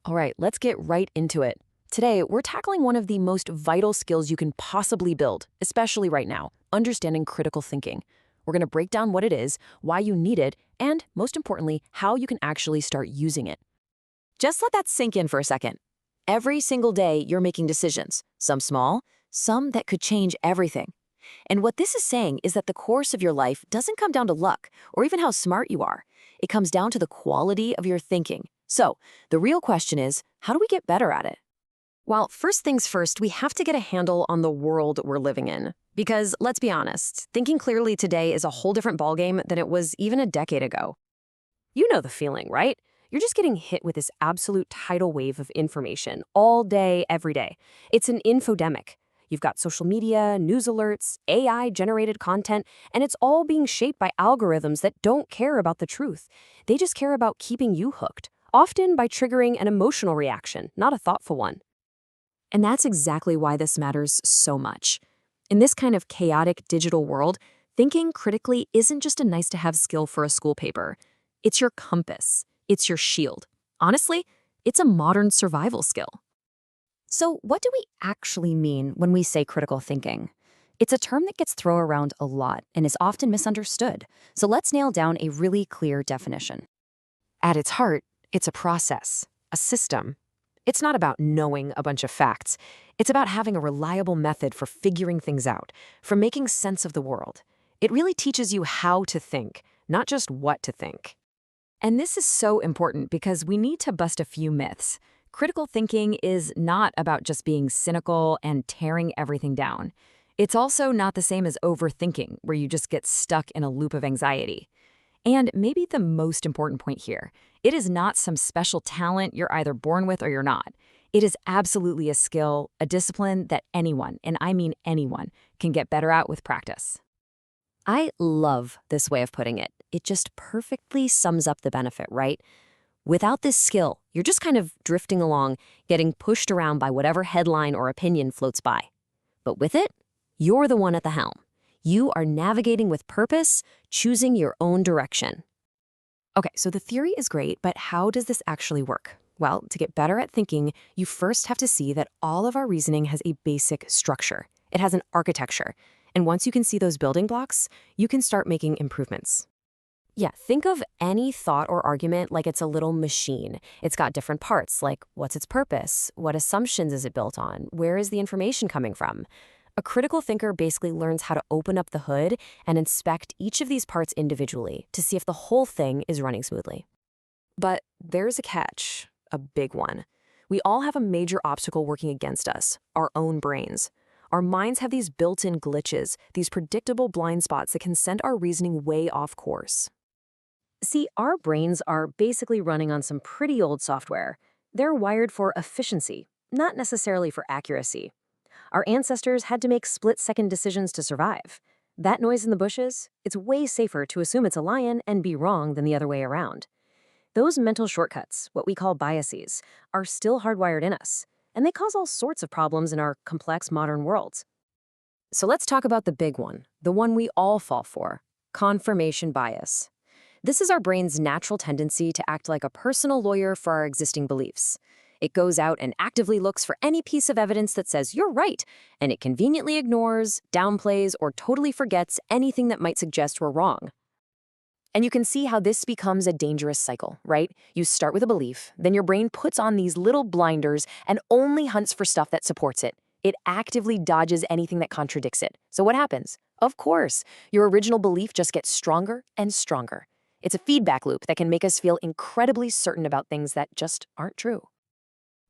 All right, let's get right into it. Today, we're tackling one of the most vital skills you can possibly build, especially right now, understanding critical thinking. We're going to break down what it is, why you need it, and most importantly, how you can actually start using it. Just let that sink in for a second. Every single day, you're making decisions, some small, some that could change everything. And what this is saying is that the course of your life doesn't come down to luck or even how smart you are. It comes down to the quality of your thinking. So, the real question is, how do we get better at it? Well, first things first, we have to get a handle on the world we're living in. Because, let's be honest, thinking clearly today is a whole different ballgame than it was even a decade ago. You know the feeling, right? You're just getting hit with this absolute tidal wave of information all day, every day. It's an infodemic. You've got social media, news alerts, AI-generated content, and it's all being shaped by algorithms that don't care about the truth. They just care about keeping you hooked, often by triggering an emotional reaction, not a thoughtful one. And that's exactly why this matters so much. In this kind of chaotic digital world, thinking critically isn't just a nice-to-have skill for a school paper. It's your compass. It's your shield. Honestly, it's a modern survival skill. So what do we actually mean when we say critical thinking? It's a term that gets thrown around a lot and is often misunderstood. So let's nail down a really clear definition. At its heart, it's a process, a system. It's not about knowing a bunch of facts. It's about having a reliable method for figuring things out, for making sense of the world. It really teaches you how to think, not just what to think. And this is so important because we need to bust a few myths. Critical thinking is not about just being cynical and tearing everything down. It's also not the same as overthinking, where you just get stuck in a loop of anxiety. And maybe the most important point here, it is not some special talent you're either born with or you're not. It is absolutely a skill, a discipline that anyone, and I mean anyone, can get better at with practice. I love this way of putting it. It just perfectly sums up the benefit, right? Without this skill, you're just kind of drifting along, getting pushed around by whatever headline or opinion floats by. But with it, you're the one at the helm. You are navigating with purpose, choosing your own direction. Okay, so the theory is great, but how does this actually work? Well, to get better at thinking, you first have to see that all of our reasoning has a basic structure. It has an architecture. And once you can see those building blocks, you can start making improvements. Yeah, think of any thought or argument like it's a little machine. It's got different parts, like what's its purpose? What assumptions is it built on? Where is the information coming from? A critical thinker basically learns how to open up the hood and inspect each of these parts individually to see if the whole thing is running smoothly. But there's a catch, a big one. We all have a major obstacle working against us, our own brains. Our minds have these built-in glitches, these predictable blind spots that can send our reasoning way off course. See, our brains are basically running on some pretty old software. They're wired for efficiency, not necessarily for accuracy. Our ancestors had to make split-second decisions to survive. That noise in the bushes, it's way safer to assume it's a lion and be wrong than the other way around. Those mental shortcuts, what we call biases, are still hardwired in us, and they cause all sorts of problems in our complex modern worlds. So let's talk about the big one, the one we all fall for, confirmation bias. This is our brain's natural tendency to act like a personal lawyer for our existing beliefs. It goes out and actively looks for any piece of evidence that says you're right, and it conveniently ignores, downplays, or totally forgets anything that might suggest we're wrong. And you can see how this becomes a dangerous cycle, right? You start with a belief, then your brain puts on these little blinders and only hunts for stuff that supports it. It actively dodges anything that contradicts it. So what happens? Of course, your original belief just gets stronger and stronger. It's a feedback loop that can make us feel incredibly certain about things that just aren't true.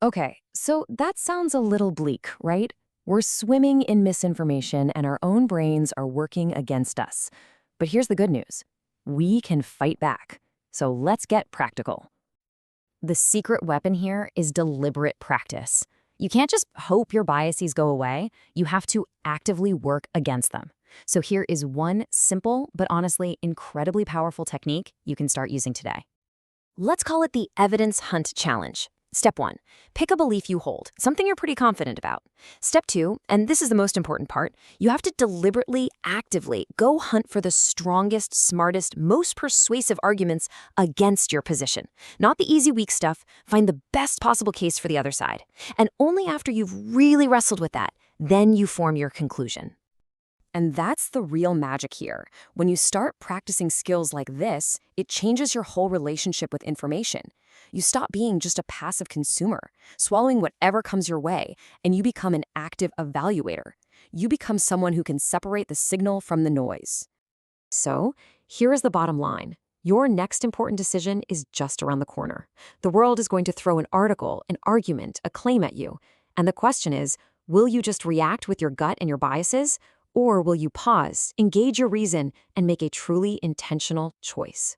Okay, so that sounds a little bleak, right? We're swimming in misinformation and our own brains are working against us. But here's the good news. We can fight back. So let's get practical. The secret weapon here is deliberate practice. You can't just hope your biases go away. You have to actively work against them. So here is one simple, but honestly incredibly powerful technique you can start using today. Let's call it the evidence hunt challenge. Step 1, pick a belief you hold, something you're pretty confident about. Step 2, and this is the most important part, you have to deliberately, actively go hunt for the strongest, smartest, most persuasive arguments against your position. Not the easy, weak stuff. Find the best possible case for the other side. And only after you've really wrestled with that, then you form your conclusion. And that's the real magic here. When you start practicing skills like this, it changes your whole relationship with information. You stop being just a passive consumer, swallowing whatever comes your way, and you become an active evaluator. You become someone who can separate the signal from the noise. So, here is the bottom line. Your next important decision is just around the corner. The world is going to throw an article, an argument, a claim at you. And the question is, will you just react with your gut and your biases? Or will you pause, engage your reason, and make a truly intentional choice?